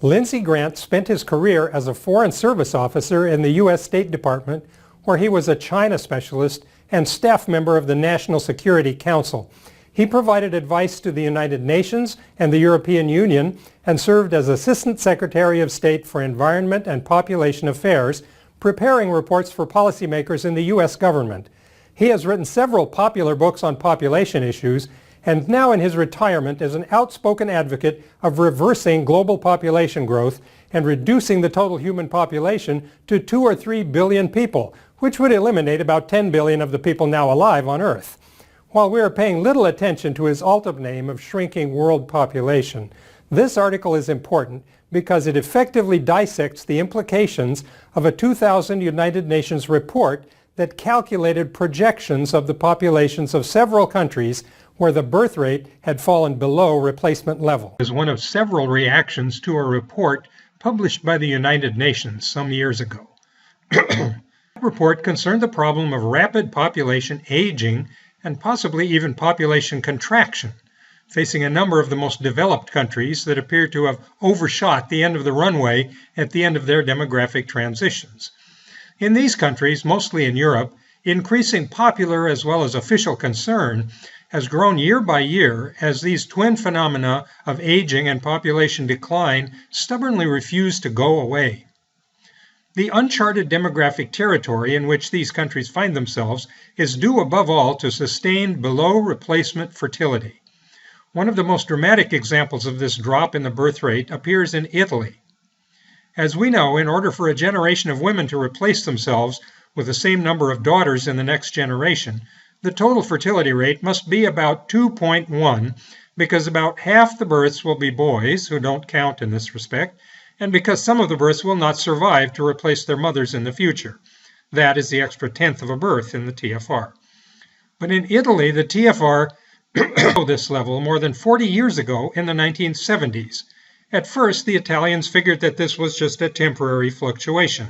Lindsey Grant spent his career as a Foreign Service officer in the U.S. State Department, where he was a China specialist and staff member of the National Security Council. He provided advice to the United Nations and the European Union and served as Assistant Secretary of State for Environment and Population Affairs, preparing reports for policymakers in the U.S. government. He has written several popular books on population issues, and now in his retirement is an outspoken advocate of reversing global population growth and reducing the total human population to 2 or 3 billion people, which would eliminate about 10 billion of the people now alive on Earth. While we are paying little attention to his ultimate aim of shrinking world population, this article is important because it effectively dissects the implications of a 2000 United Nations report that calculated projections of the populations of several countries where the birth rate had fallen below replacement level. Is one of several reactions to a report published by the United Nations some years ago. The report concerned the problem of rapid population aging and possibly even population contraction, facing a number of the most developed countries that appear to have overshot the end of the runway at the end of their demographic transitions. In these countries, mostly in Europe, increasing popular as well as official concern has grown year by year as these twin phenomena of aging and population decline stubbornly refuse to go away. The uncharted demographic territory in which these countries find themselves is due above all to sustained below replacement fertility. One of the most dramatic examples of this drop in the birth rate appears in Italy. As we know, in order for a generation of women to replace themselves with the same number of daughters in the next generation, the total fertility rate must be about 2.1, because about half the births will be boys, who don't count in this respect, and because some of the births will not survive to replace their mothers in the future. That is the extra tenth of a birth in the TFR. But in Italy, the TFR this level more than 40 years ago in the 1970s. At first, the Italians figured that this was just a temporary fluctuation.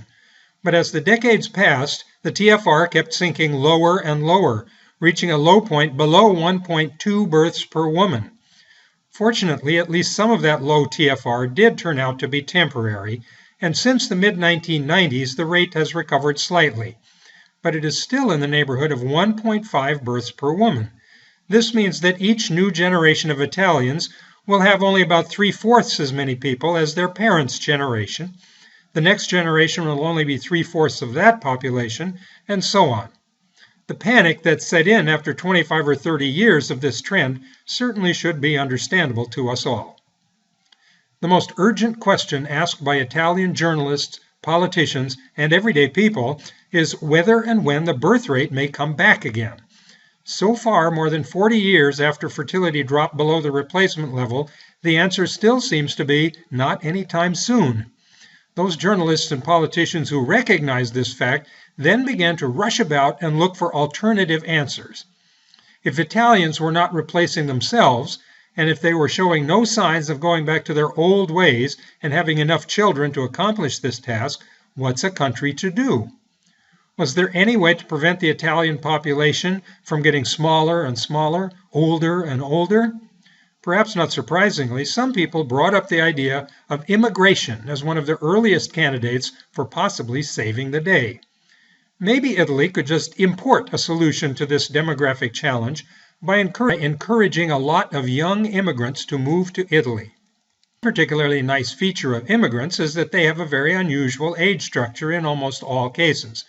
But as the decades passed, the TFR kept sinking lower and lower, reaching a low point below 1.2 births per woman. Fortunately, at least some of that low TFR did turn out to be temporary, and since the mid-1990s, the rate has recovered slightly. But it is still in the neighborhood of 1.5 births per woman. This means that each new generation of Italians will have only about 3/4 as many people as their parents' generation. The next generation will only be 3/4 of that population, and so on. The panic that set in after 25 or 30 years of this trend certainly should be understandable to us all. The most urgent question asked by Italian journalists, politicians, and everyday people is whether and when the birth rate may come back again. So far, more than 40 years after fertility dropped below the replacement level, the answer still seems to be not anytime soon. Those journalists and politicians who recognized this fact then began to rush about and look for alternative answers. If Italians were not replacing themselves, and if they were showing no signs of going back to their old ways and having enough children to accomplish this task, what's a country to do? Was there any way to prevent the Italian population from getting smaller and smaller, older and older? Perhaps not surprisingly, some people brought up the idea of immigration as one of the earliest candidates for possibly saving the day. Maybe Italy could just import a solution to this demographic challenge by encouraging a lot of young immigrants to move to Italy. A particularly nice feature of immigrants is that they have a very unusual age structure in almost all cases.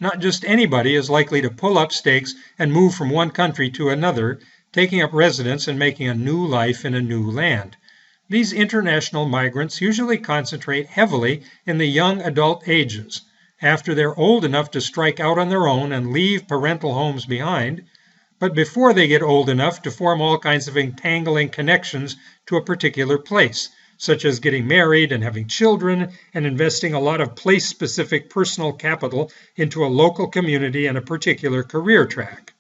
Not just anybody is likely to pull up stakes and move from one country to another, taking up residence and making a new life in a new land. These international migrants usually concentrate heavily in the young adult ages, after they're old enough to strike out on their own and leave parental homes behind, but before they get old enough to form all kinds of entangling connections to a particular place, such as getting married and having children and investing a lot of place-specific personal capital into a local community and a particular career track.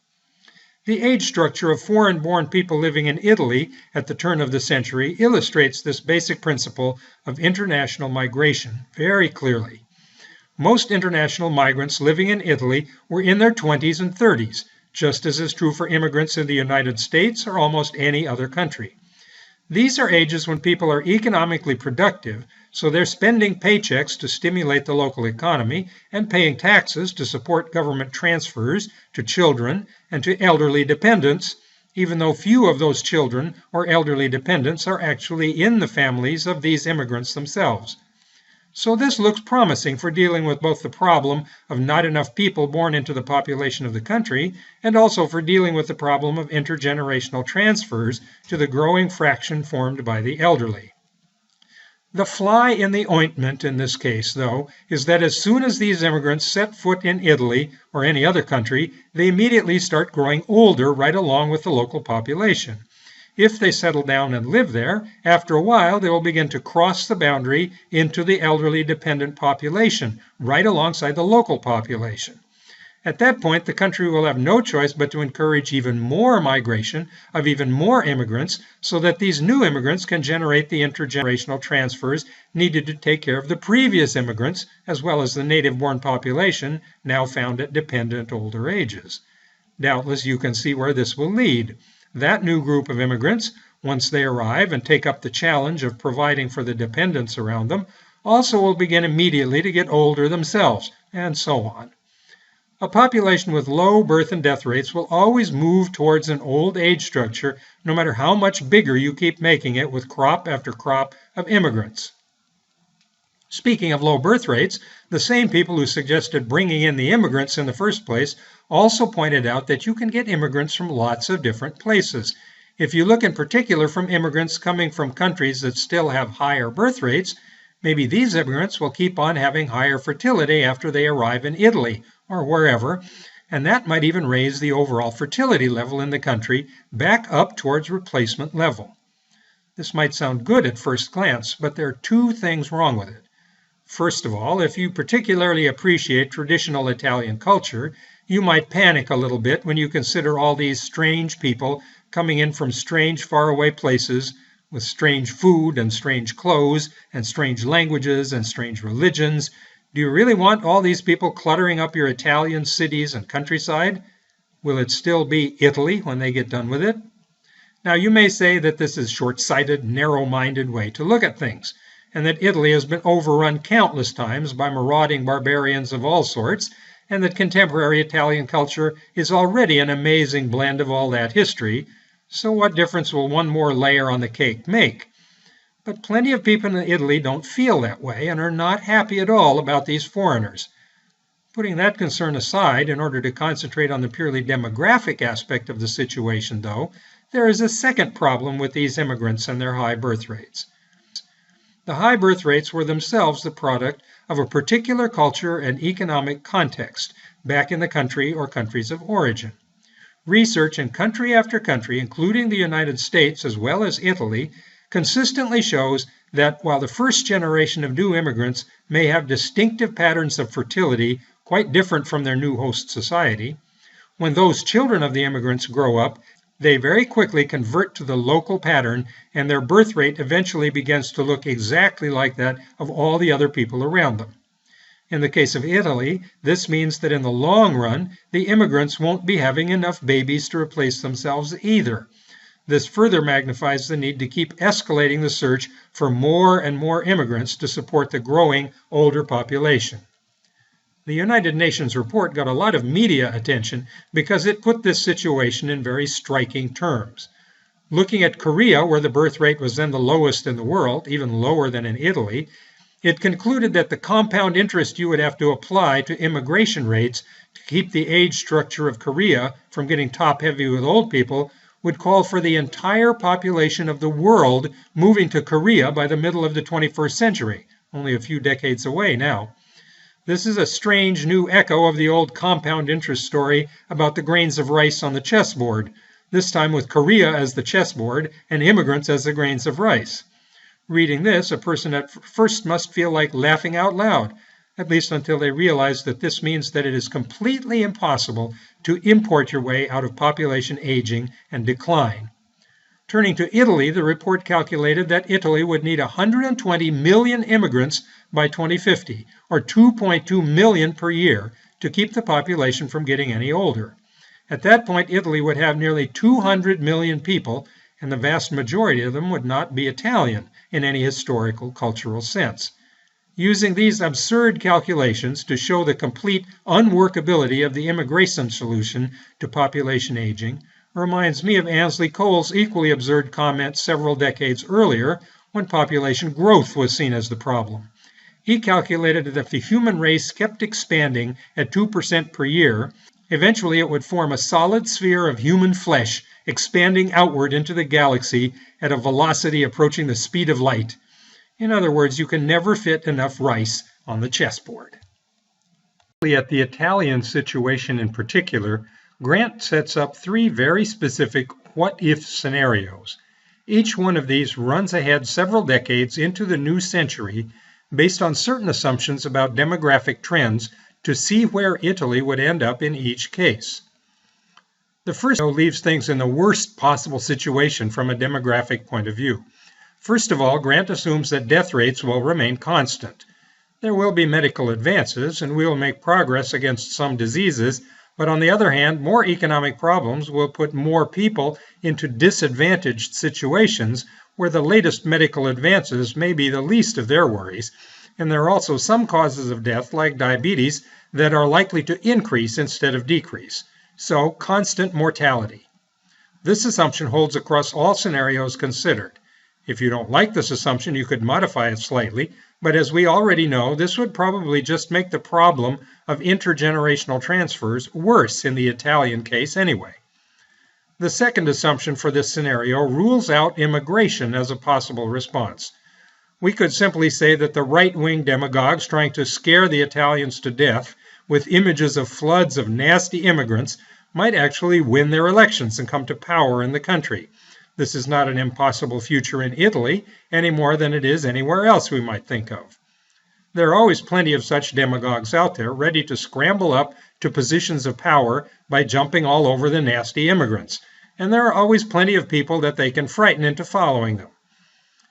The age structure of foreign-born people living in Italy at the turn of the century illustrates this basic principle of international migration very clearly. Most international migrants living in Italy were in their 20s and 30s, just as is true for immigrants in the United States or almost any other country. These are ages when people are economically productive, so they're spending paychecks to stimulate the local economy and paying taxes to support government transfers to children and to elderly dependents, even though few of those children or elderly dependents are actually in the families of these immigrants themselves. So this looks promising for dealing with both the problem of not enough people born into the population of the country and also for dealing with the problem of intergenerational transfers to the growing fraction formed by the elderly. The fly in the ointment in this case, though, is that as soon as these immigrants set foot in Italy or any other country, they immediately start growing older right along with the local population. If they settle down and live there, after a while they will begin to cross the boundary into the elderly dependent population, right alongside the local population. At that point, the country will have no choice but to encourage even more migration of even more immigrants so that these new immigrants can generate the intergenerational transfers needed to take care of the previous immigrants, as well as the native-born population now found at dependent older ages. Doubtless you can see where this will lead. That new group of immigrants, once they arrive and take up the challenge of providing for the dependents around them, also will begin immediately to get older themselves, and so on. A population with low birth and death rates will always move towards an old age structure, no matter how much bigger you keep making it with crop after crop of immigrants. Speaking of low birth rates, the same people who suggested bringing in the immigrants in the first place also pointed out that you can get immigrants from lots of different places. If you look in particular from immigrants coming from countries that still have higher birth rates, maybe these immigrants will keep on having higher fertility after they arrive in Italy or wherever, and that might even raise the overall fertility level in the country back up towards replacement level. This might sound good at first glance, but there are two things wrong with it. First of all, if you particularly appreciate traditional Italian culture, you might panic a little bit when you consider all these strange people coming in from strange faraway places with strange food and strange clothes and strange languages and strange religions. Do you really want all these people cluttering up your Italian cities and countryside? Will it still be Italy when they get done with it? Now, you may say that this is a short-sighted, narrow-minded way to look at things, and that Italy has been overrun countless times by marauding barbarians of all sorts, and that contemporary Italian culture is already an amazing blend of all that history, so what difference will one more layer on the cake make? But plenty of people in Italy don't feel that way and are not happy at all about these foreigners. Putting that concern aside, in order to concentrate on the purely demographic aspect of the situation, though, there is a second problem with these immigrants and their high birth rates. The high birth rates were themselves the product of a particular culture and economic context back in the country or countries of origin. Research in country after country, including the United States as well as Italy, consistently shows that while the first generation of new immigrants may have distinctive patterns of fertility quite different from their new host society, when those children of the immigrants grow up, they very quickly convert to the local pattern, and their birth rate eventually begins to look exactly like that of all the other people around them. In the case of Italy, this means that in the long run, the immigrants won't be having enough babies to replace themselves either. This further magnifies the need to keep escalating the search for more and more immigrants to support the growing older population. The United Nations report got a lot of media attention because it put this situation in very striking terms. Looking at Korea, where the birth rate was then the lowest in the world, even lower than in Italy, it concluded that the compound interest you would have to apply to immigration rates to keep the age structure of Korea from getting top-heavy with old people would call for the entire population of the world moving to Korea by the middle of the 21st century, only a few decades away now. This is a strange new echo of the old compound interest story about the grains of rice on the chessboard, this time with Korea as the chessboard and immigrants as the grains of rice. Reading this, a person at first must feel like laughing out loud, at least until they realize that this means that it is completely impossible to import your way out of population aging and decline. Turning to Italy, the report calculated that Italy would need 120 million immigrants by 2050, or 2.2 million per year, to keep the population from getting any older. At that point, Italy would have nearly 200 million people, and the vast majority of them would not be Italian in any historical cultural sense. Using these absurd calculations to show the complete unworkability of the immigration solution to population aging reminds me of Ansley Cole's equally absurd comment several decades earlier when population growth was seen as the problem. He calculated that if the human race kept expanding at 2% per year, eventually it would form a solid sphere of human flesh expanding outward into the galaxy at a velocity approaching the speed of light. In other words, you can never fit enough rice on the chessboard. At the Italian situation in particular, Grant sets up three very specific what-if scenarios. Each one of these runs ahead several decades into the new century based on certain assumptions about demographic trends to see where Italy would end up in each case. The first leaves things in the worst possible situation from a demographic point of view. First of all, Grant assumes that death rates will remain constant. There will be medical advances and we will make progress against some diseases, but on the other hand, more economic problems will put more people into disadvantaged situations where the latest medical advances may be the least of their worries, and there are also some causes of death, like diabetes, that are likely to increase instead of decrease. So, constant mortality. This assumption holds across all scenarios considered. If you don't like this assumption, you could modify it slightly, but as we already know, this would probably just make the problem of intergenerational transfers worse in the Italian case anyway. The second assumption for this scenario rules out immigration as a possible response. We could simply say that the right-wing demagogues trying to scare the Italians to death with images of floods of nasty immigrants might actually win their elections and come to power in the country. This is not an impossible future in Italy any more than it is anywhere else we might think of. There are always plenty of such demagogues out there ready to scramble up to positions of power by jumping all over the nasty immigrants. And there are always plenty of people that they can frighten into following them.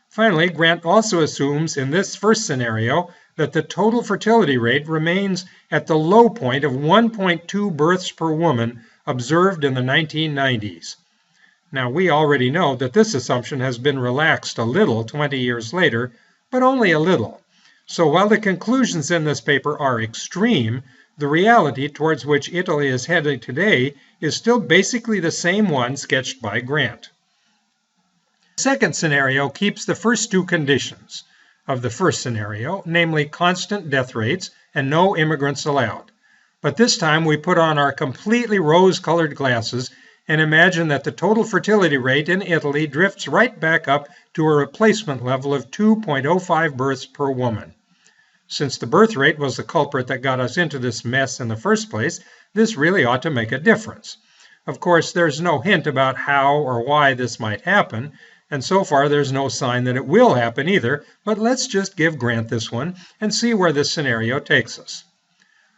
Finally, Grant also assumes in this first scenario that the total fertility rate remains at the low point of 1.2 births per woman observed in the 1990s. Now, we already know that this assumption has been relaxed a little 20 years later, but only a little. So while the conclusions in this paper are extreme, the reality towards which Italy is heading today is still basically the same one sketched by Grant. The second scenario keeps the first two conditions of the first scenario, namely constant death rates and no immigrants allowed. But this time we put on our completely rose-colored glasses and imagine that the total fertility rate in Italy drifts right back up to a replacement level of 2.05 births per woman. Since the birth rate was the culprit that got us into this mess in the first place, this really ought to make a difference. Of course, there's no hint about how or why this might happen, and so far there's no sign that it will happen either, but let's just give Grant this one and see where this scenario takes us.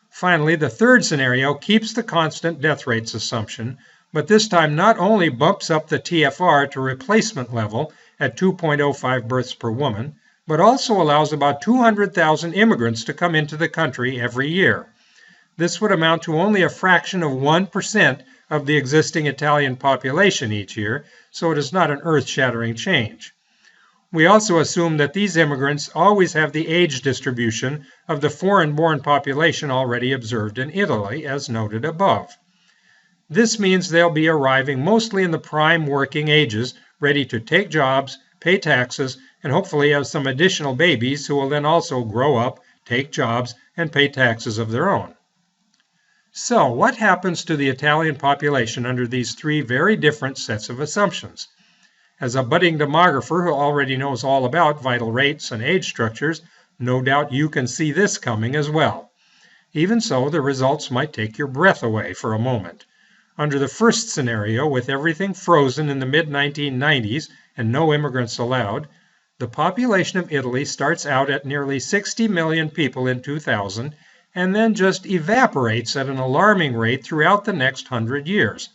Finally, the third scenario keeps the constant death rates assumption, but this time not only bumps up the TFR to replacement level at 2.05 births per woman, but also allows about 200,000 immigrants to come into the country every year. This would amount to only a fraction of 1% of the existing Italian population each year, so it is not an earth-shattering change. We also assume that these immigrants always have the age distribution of the foreign-born population already observed in Italy, as noted above. This means they'll be arriving mostly in the prime working ages, ready to take jobs, pay taxes, and hopefully have some additional babies who will then also grow up, take jobs, and pay taxes of their own. So, what happens to the Italian population under these three very different sets of assumptions? As a budding demographer who already knows all about vital rates and age structures, no doubt you can see this coming as well. Even so, the results might take your breath away for a moment. Under the first scenario, with everything frozen in the mid-1990s and no immigrants allowed, the population of Italy starts out at nearly 60 million people in 2000 and then just evaporates at an alarming rate throughout the next 100 years.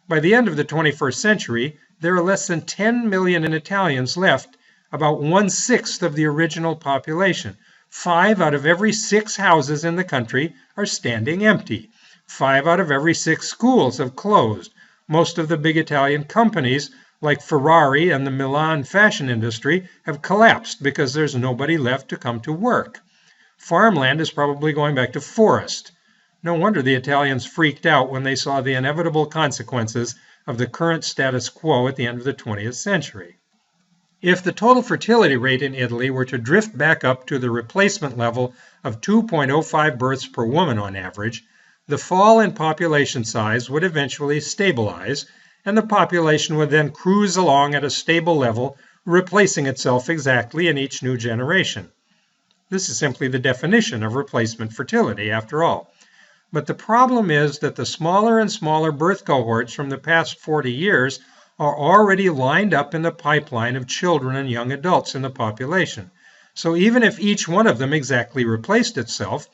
By the end of the 21st century, there are less than 10 million Italians left, about 1/6 of the original population. 5 out of every 6 houses in the country are standing empty. 5 out of every 6 schools have closed. Most of the big Italian companies, like Ferrari and the Milan fashion industry, have collapsed because there's nobody left to come to work. Farmland is probably going back to forest. No wonder the Italians freaked out when they saw the inevitable consequences of the current status quo at the end of the 20th century. If the total fertility rate in Italy were to drift back up to the replacement level of 2.05 births per woman on average, the fall in population size would eventually stabilize, and the population would then cruise along at a stable level, replacing itself exactly in each new generation. This is simply the definition of replacement fertility, after all. But the problem is that the smaller and smaller birth cohorts from the past 40 years are already lined up in the pipeline of children and young adults in the population. So even if each one of them exactly replaced itself,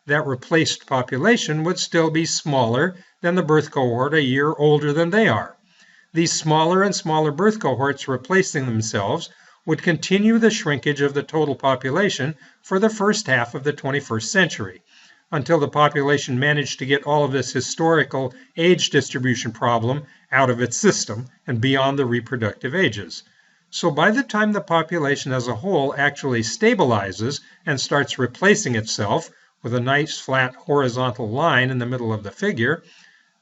that replaced population would still be smaller than the birth cohort a year older than they are. These smaller and smaller birth cohorts replacing themselves would continue the shrinkage of the total population for the first half of the 21st century, until the population managed to get all of this historical age distribution problem out of its system and beyond the reproductive ages. So by the time the population as a whole actually stabilizes and starts replacing itself with a nice flat horizontal line in the middle of the figure,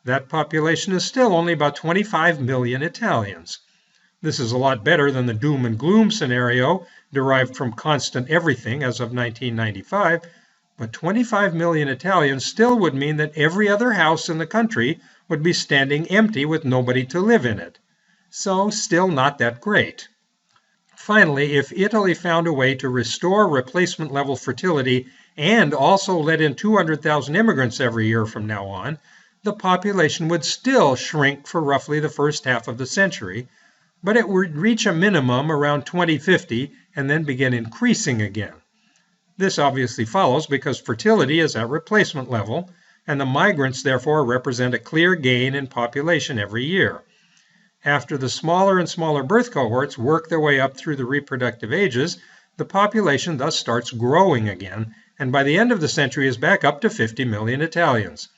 that population is still only about 25 million Italians. This is a lot better than the doom and gloom scenario derived from constant everything as of 1995, but 25 million Italians still would mean that every other house in the country would be standing empty with nobody to live in it. So still not that great. Finally, if Italy found a way to restore replacement level fertility and also let in 200,000 immigrants every year from now on, the population would still shrink for roughly the first half of the century, but it would reach a minimum around 2050 and then begin increasing again. This obviously follows because fertility is at replacement level, and the migrants therefore represent a clear gain in population every year. After the smaller and smaller birth cohorts work their way up through the reproductive ages, the population thus starts growing again, and by the end of the century is back up to 50 million Italians.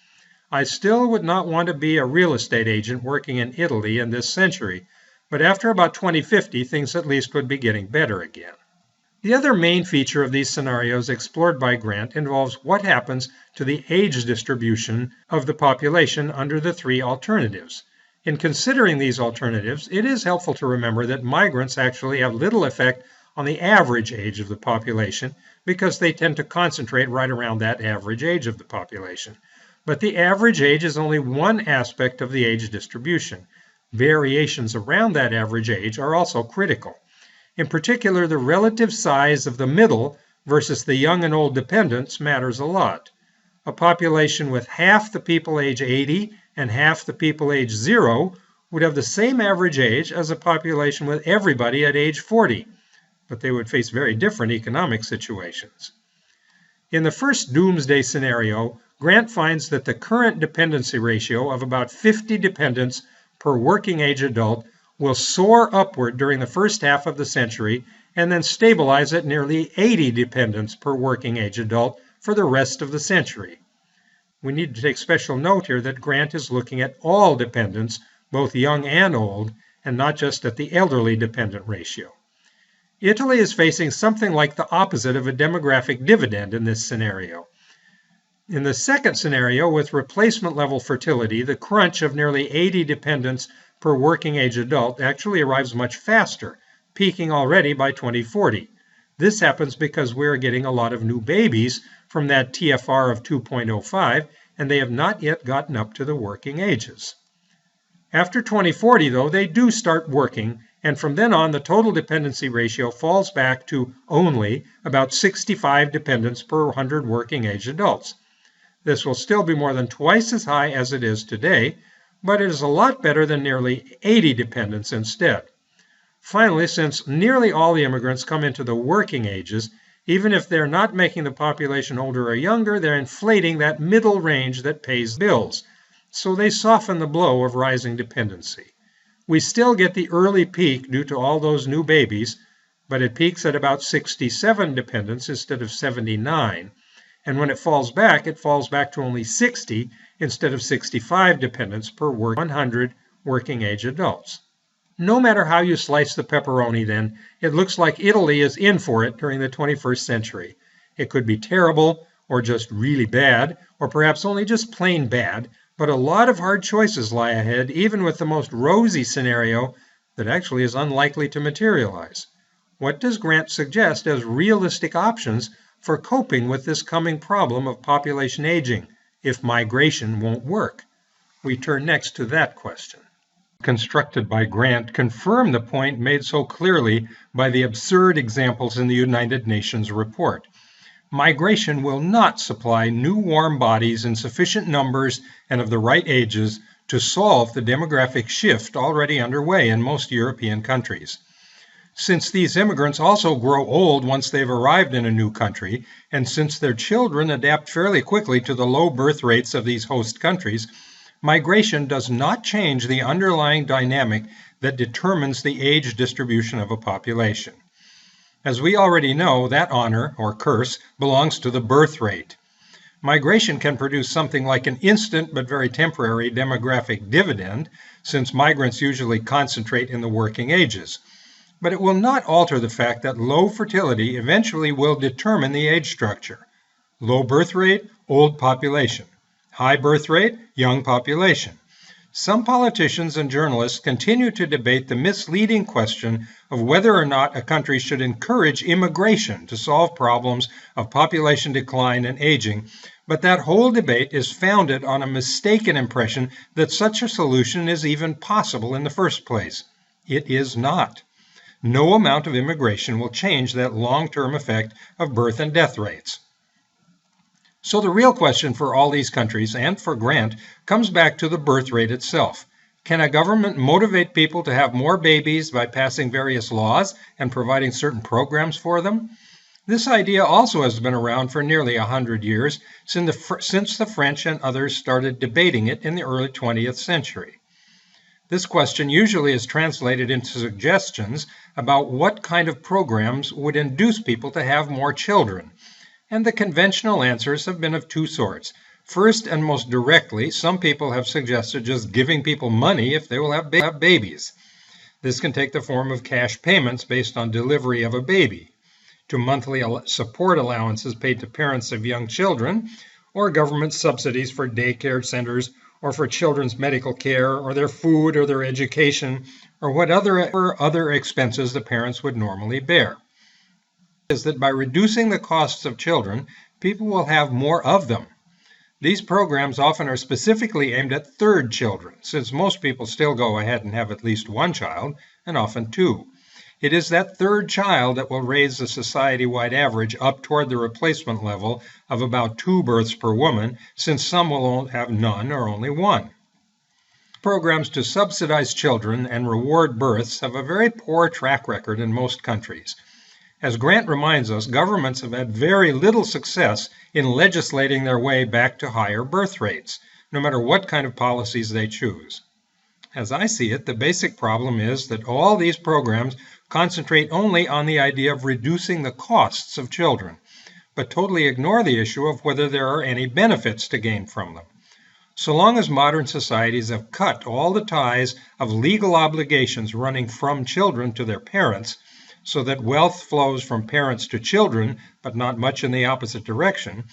I still would not want to be a real estate agent working in Italy in this century, but after about 2050, things at least would be getting better again. The other main feature of these scenarios explored by Grant involves what happens to the age distribution of the population under the three alternatives. In considering these alternatives, it is helpful to remember that migrants actually have little effect on the average age of the population because they tend to concentrate right around that average age of the population. But the average age is only one aspect of the age distribution. Variations around that average age are also critical. In particular, the relative size of the middle versus the young and old dependents matters a lot. A population with half the people age 80 and half the people age 0 would have the same average age as a population with everybody at age 40, but they would face very different economic situations. In the first doomsday scenario, Grant finds that the current dependency ratio of about 50 dependents per working age adult will soar upward during the first half of the century and then stabilize at nearly 80 dependents per working age adult for the rest of the century. We need to take special note here that Grant is looking at all dependents, both young and old, and not just at the elderly dependent ratio. Italy is facing something like the opposite of a demographic dividend in this scenario. In the second scenario, with replacement level fertility, the crunch of nearly 80 dependents per working age adult actually arrives much faster, peaking already by 2040. This happens because we're getting a lot of new babies from that TFR of 2.05, and they have not yet gotten up to the working ages. After 2040, though, they do start working, and from then on, the total dependency ratio falls back to only about 65 dependents per 100 working age adults. This will still be more than twice as high as it is today, but it is a lot better than nearly 80 dependents instead. Finally, since nearly all the immigrants come into the working ages, even if they're not making the population older or younger, they're inflating that middle range that pays bills. So they soften the blow of rising dependency. We still get the early peak due to all those new babies, but it peaks at about 67 dependents instead of 79. And when it falls back to only 60 instead of 65 dependents per 100 working age adults. No matter how you slice the pepperoni then, it looks like Italy is in for it during the 21st century. It could be terrible, or just really bad, or perhaps only just plain bad, but a lot of hard choices lie ahead, even with the most rosy scenario that actually is unlikely to materialize. What does Grant suggest as realistic options for coping with this coming problem of population aging, if migration won't work? We turn next to that question. Constructed by Grant confirm the point made so clearly by the absurd examples in the United Nations report. Migration will not supply new warm bodies in sufficient numbers and of the right ages to solve the demographic shift already underway in most European countries. Since these immigrants also grow old once they've arrived in a new country, and since their children adapt fairly quickly to the low birth rates of these host countries, migration does not change the underlying dynamic that determines the age distribution of a population. As we already know, that honor, or curse, belongs to the birth rate. Migration can produce something like an instant but very temporary demographic dividend, since migrants usually concentrate in the working ages. But it will not alter the fact that low fertility eventually will determine the age structure. Low birth rate, old population. High birth rate, young population. Some politicians and journalists continue to debate the misleading question of whether or not a country should encourage immigration to solve problems of population decline and aging, but that whole debate is founded on a mistaken impression that such a solution is even possible in the first place. It is not. No amount of immigration will change that long-term effect of birth and death rates. So the real question for all these countries, and for Grant, comes back to the birth rate itself. Can a government motivate people to have more babies by passing various laws and providing certain programs for them? This idea also has been around for nearly 100 years, since the French and others started debating it in the early 20th century. This question usually is translated into suggestions about what kind of programs would induce people to have more children. And the conventional answers have been of two sorts. First, and most directly, some people have suggested just giving people money if they will have babies. This can take the form of cash payments based on delivery of a baby, to monthly support allowances paid to parents of young children, or government subsidies for daycare centers, or for children's medical care, or their food, or their education, or what other expenses the parents would normally bear. Is that by reducing the costs of children, people will have more of them. These programs often are specifically aimed at third children, since most people still go ahead and have at least one child, and often two. It is that third child that will raise the society-wide average up toward the replacement level of about 2 births per woman, since some will have none or only one. Programs to subsidize children and reward births have a very poor track record in most countries. As Grant reminds us, governments have had very little success in legislating their way back to higher birth rates, no matter what kind of policies they choose. As I see it, the basic problem is that all these programs concentrate only on the idea of reducing the costs of children, but totally ignore the issue of whether there are any benefits to gain from them. So long as modern societies have cut all the ties of legal obligations running from children to their parents, so that wealth flows from parents to children, but not much in the opposite direction,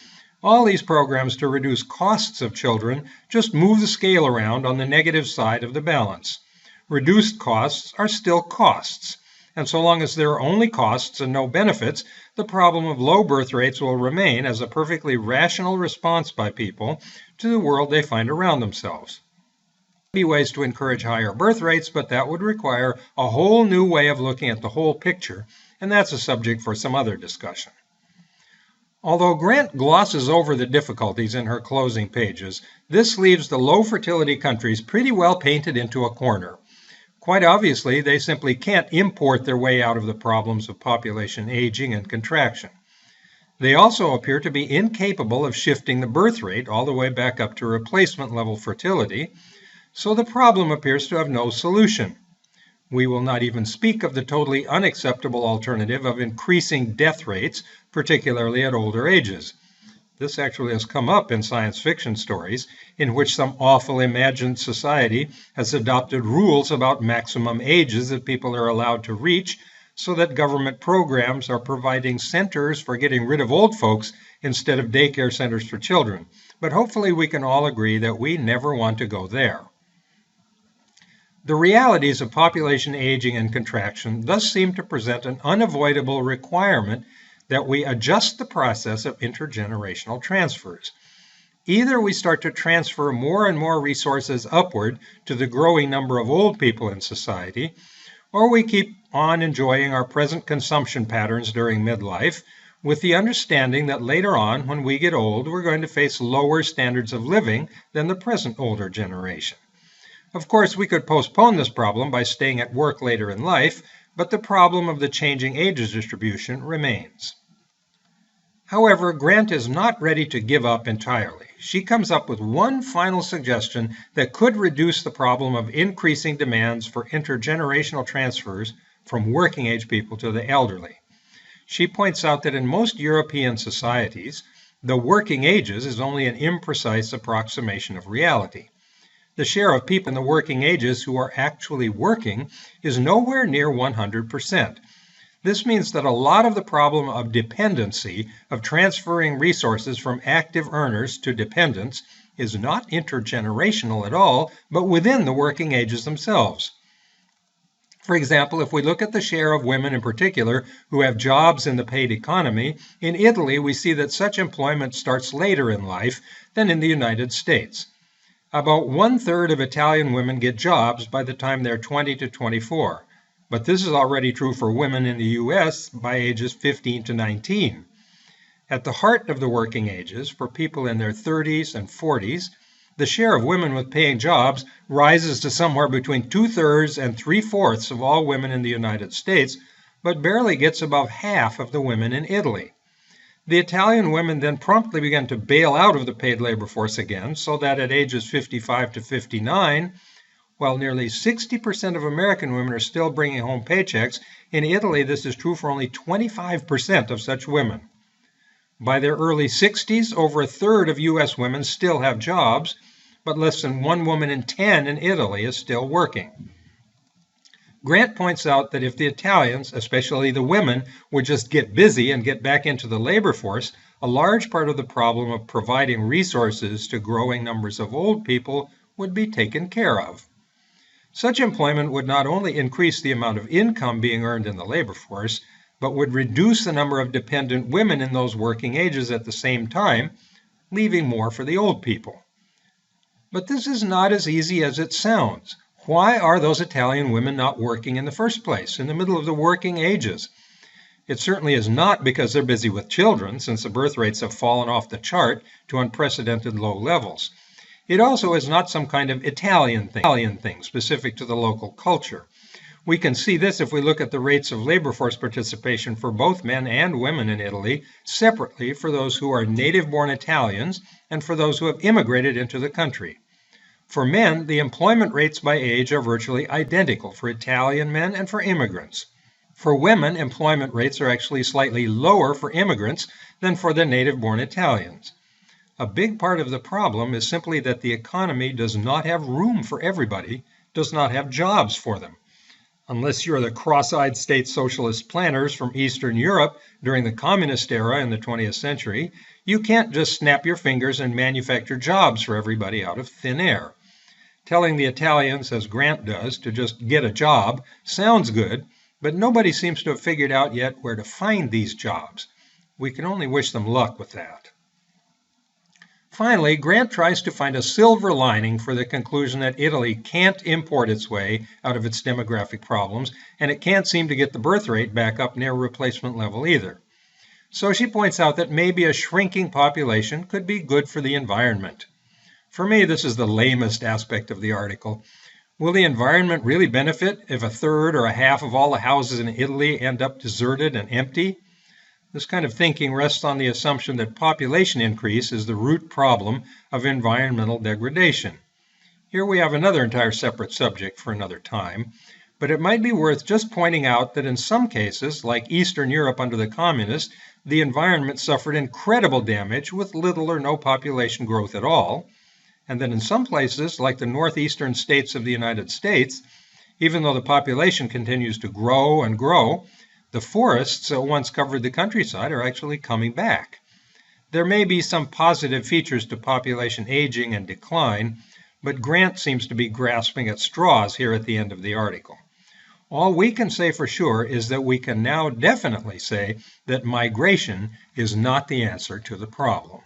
all these programs to reduce costs of children just move the scale around on the negative side of the balance. Reduced costs are still costs, and so long as there are only costs and no benefits, the problem of low birth rates will remain as a perfectly rational response by people to the world they find around themselves. There would be ways to encourage higher birth rates, but that would require a whole new way of looking at the whole picture, and that's a subject for some other discussion. Although Grant glosses over the difficulties in her closing pages, this leaves the low fertility countries pretty well painted into a corner. Quite obviously, they simply can't import their way out of the problems of population aging and contraction. They also appear to be incapable of shifting the birth rate all the way back up to replacement level fertility, so the problem appears to have no solution. We will not even speak of the totally unacceptable alternative of increasing death rates, particularly at older ages. This actually has come up in science fiction stories in which some awful imagined society has adopted rules about maximum ages that people are allowed to reach, so that government programs are providing centers for getting rid of old folks instead of daycare centers for children. But hopefully we can all agree that we never want to go there. The realities of population aging and contraction thus seem to present an unavoidable requirement that we adjust the process of intergenerational transfers. Either we start to transfer more and more resources upward to the growing number of old people in society, or we keep on enjoying our present consumption patterns during midlife, with the understanding that later on, when we get old, we're going to face lower standards of living than the present older generation. Of course, we could postpone this problem by staying at work later in life, but the problem of the changing ages distribution remains. However, Grant is not ready to give up entirely. She comes up with one final suggestion that could reduce the problem of increasing demands for intergenerational transfers from working age people to the elderly. She points out that in most European societies, the working ages is only an imprecise approximation of reality. The share of people in the working ages who are actually working is nowhere near 100%. This means that a lot of the problem of dependency, of transferring resources from active earners to dependents, is not intergenerational at all, but within the working ages themselves. For example, if we look at the share of women in particular who have jobs in the paid economy, in Italy we see that such employment starts later in life than in the United States. About 1/3 of Italian women get jobs by the time they're 20 to 24, but this is already true for women in the US by ages 15 to 19. At the heart of the working ages, for people in their 30s and 40s, the share of women with paying jobs rises to somewhere between 2/3 and 3/4 of all women in the United States, but barely gets above half of the women in Italy. The Italian women then promptly began to bail out of the paid labor force again, so that at ages 55 to 59, while nearly 60% of American women are still bringing home paychecks, in Italy this is true for only 25% of such women. By their early 60s, over 1/3 of US women still have jobs, but less than 1 woman in 10 in Italy is still working. Grant points out that if the Italians, especially the women, would just get busy and get back into the labor force, a large part of the problem of providing resources to growing numbers of old people would be taken care of. Such employment would not only increase the amount of income being earned in the labor force, but would reduce the number of dependent women in those working ages at the same time, leaving more for the old people. But this is not as easy as it sounds. Why are those Italian women not working in the first place, in the middle of the working ages? It certainly is not because they're busy with children, since the birth rates have fallen off the chart to unprecedented low levels. It also is not some kind of Italian thing specific to the local culture. We can see this if we look at the rates of labor force participation for both men and women in Italy, separately for those who are native-born Italians and for those who have immigrated into the country. For men, the employment rates by age are virtually identical for Italian men and for immigrants. For women, employment rates are actually slightly lower for immigrants than for the native-born Italians. A big part of the problem is simply that the economy does not have room for everybody, does not have jobs for them. Unless you're the cross-eyed state socialist planners from Eastern Europe during the communist era in the 20th century, you can't just snap your fingers and manufacture jobs for everybody out of thin air. Telling the Italians, as Grant does, to just get a job sounds good, but nobody seems to have figured out yet where to find these jobs. We can only wish them luck with that. Finally, Grant tries to find a silver lining for the conclusion that Italy can't import its way out of its demographic problems, and it can't seem to get the birth rate back up near replacement level either. So she points out that maybe a shrinking population could be good for the environment. For me, this is the lamest aspect of the article. Will the environment really benefit if 1/3 or 1/2 of all the houses in Italy end up deserted and empty? This kind of thinking rests on the assumption that population increase is the root problem of environmental degradation. Here we have another entire separate subject for another time. But it might be worth just pointing out that in some cases, like Eastern Europe under the communists, the environment suffered incredible damage with little or no population growth at all. And that in some places, like the northeastern states of the United States, even though the population continues to grow and grow, the forests that once covered the countryside are actually coming back. There may be some positive features to population aging and decline, but Grant seems to be grasping at straws here at the end of the article. All we can say for sure is that we can now definitely say that migration is not the answer to the problem.